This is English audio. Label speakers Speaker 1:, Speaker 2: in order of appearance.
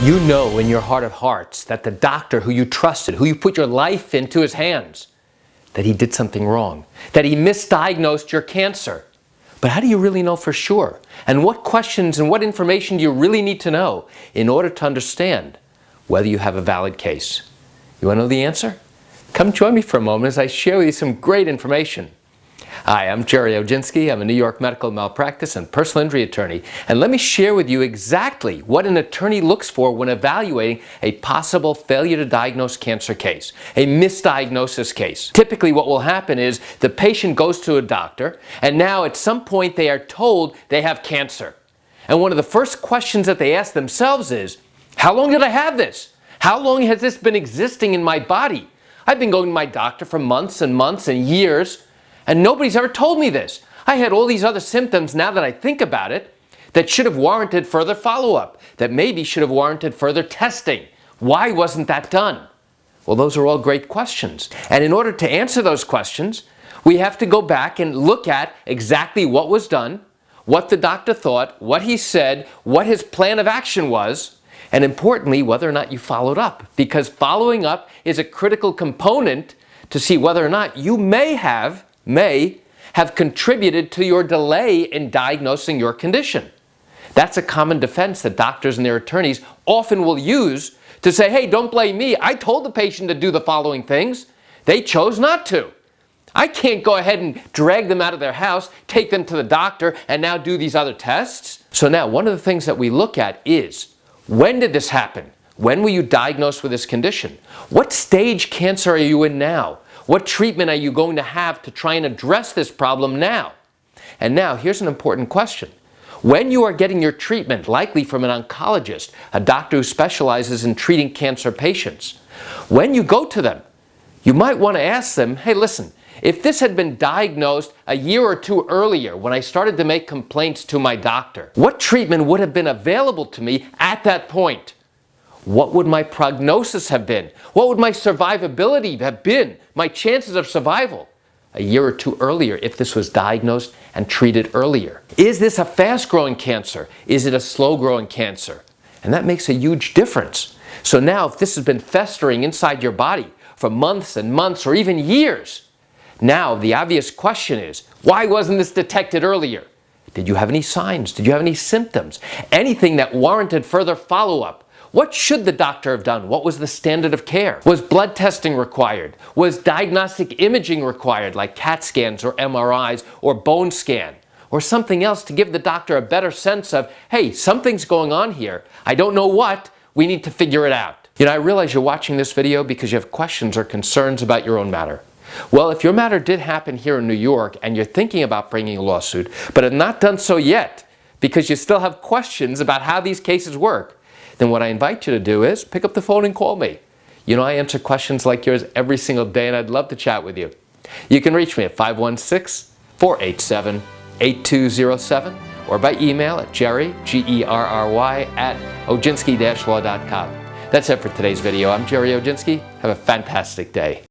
Speaker 1: You know in your heart of hearts that the doctor who you trusted, who you put your life into his hands, that he did something wrong, that he misdiagnosed your cancer. But how do you really know for sure? And what questions and what information do you really need to know in order to understand whether you have a valid case? You want to know the answer? Come join me for a moment as I share with you some great information. Hi, I'm Gerry Oginski. I'm a New York medical malpractice and personal injury attorney. And let me share with you exactly what an attorney looks for when evaluating a possible failure to diagnose cancer case, a misdiagnosis case. Typically what will happen is the patient goes to a doctor and now at some point they are told they have cancer. And one of the first questions that they ask themselves is, how long did I have this? How long has this been existing in my body? I've been going to my doctor for months and months and years, and nobody's ever told me this. I had all these other symptoms, now that I think about it, that should have warranted further follow-up, that maybe should have warranted further testing. Why wasn't that done? Well, those are all great questions. And in order to answer those questions, we have to go back and look at exactly what was done, what the doctor thought, what he said, what his plan of action was, and importantly, whether or not you followed up. Because following up is a critical component to see whether or not you may have contributed to your delay in diagnosing your condition. That's a common defense that doctors and their attorneys often will use to say, hey, don't blame me. I told the patient to do the following things. They chose not to. I can't go ahead and drag them out of their house, take them to the doctor, and now do these other tests. So now one of the things that we look at is, when did this happen? When were you diagnosed with this condition? What stage cancer are you in now? What treatment are you going to have to try and address this problem now? And now, here's an important question. When you are getting your treatment, likely from an oncologist, a doctor who specializes in treating cancer patients, when you go to them, you might want to ask them, hey, listen, if this had been diagnosed a year or two earlier when I started to make complaints to my doctor, what treatment would have been available to me at that point? What would my prognosis have been? What would my survivability have been? My chances of survival a year or two earlier if this was diagnosed and treated earlier? Is this a fast-growing cancer? Is it a slow-growing cancer? And that makes a huge difference. So now if this has been festering inside your body for months and months or even years, now the obvious question is, why wasn't this detected earlier? Did you have any signs? Did you have any symptoms? Anything that warranted further follow-up? What should the doctor have done? What was the standard of care? Was blood testing required? Was diagnostic imaging required, like CAT scans or MRIs or bone scan? Or something else to give the doctor a better sense of, hey, something's going on here. I don't know what. We need to figure it out. You know, I realize you're watching this video because you have questions or concerns about your own matter. Well, if your matter did happen here in New York and you're thinking about bringing a lawsuit, but have not done so yet because you still have questions about how these cases work, then what I invite you to do is pick up the phone and call me. You know, I answer questions like yours every single day, and I'd love to chat with you. You can reach me at 516-487-8207 or by email at Gerry, Gerry, at oginski-law.com. That's it for today's video. I'm Gerry Oginski. Have a fantastic day.